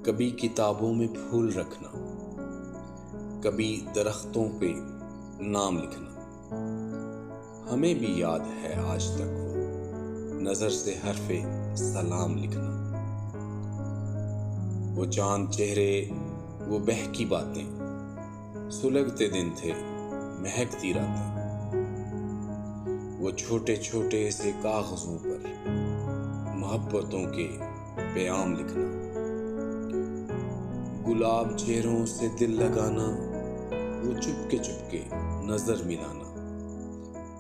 کبھی کتابوں میں پھول رکھنا، کبھی درختوں پہ نام لکھنا، ہمیں بھی یاد ہے آج تک وہ نظر سے حرف سلام لکھنا۔ وہ چاند چہرے، وہ بہکی باتیں، سلگتے دن تھے مہکتی راتیں۔ وہ چھوٹے چھوٹے سے کاغذوں پر محبتوں کے پیام لکھنا، گلاب چہروں سے دل لگانا، وہ چپ کے نظر ملانا،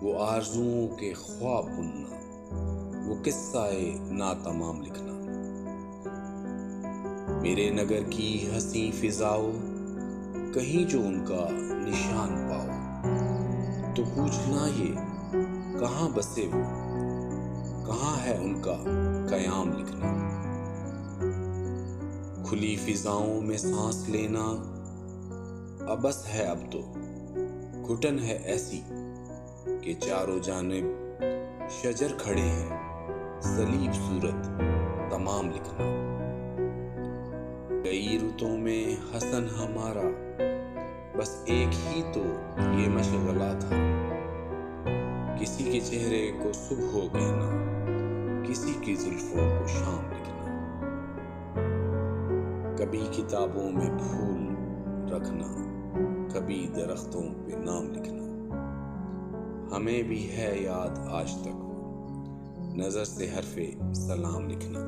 وہ آرزوؤں کے خواب بننا، وہ قصہ ناتمام لکھنا۔ میرے نگر کی حسین فضاؤ، کہیں جو ان کا نشان پاؤ، تو پوچھنا یہ کہاں بسے وہ، کہاں ہے ان کا قیام لکھنا۔ کھلی فضاؤں میں سانس لینا ابس ہے اب تو، گھٹن ہے ایسی کہ چاروں جانب شجر کھڑے ہیں، صلیب صورت تمام لکھنا۔ کئی رتوں میں حسن ہمارا، بس ایک ہی تو یہ مشغلہ تھا، کسی کے چہرے کو صبح کہنا، کسی کی زلفوں کو شام لکھنا۔ کبھی کتابوں میں پھول رکھنا، کبھی درختوں پہ نام لکھنا، ہمیں بھی ہے یاد آج تک وہ نظر سے حرف سلام لکھنا۔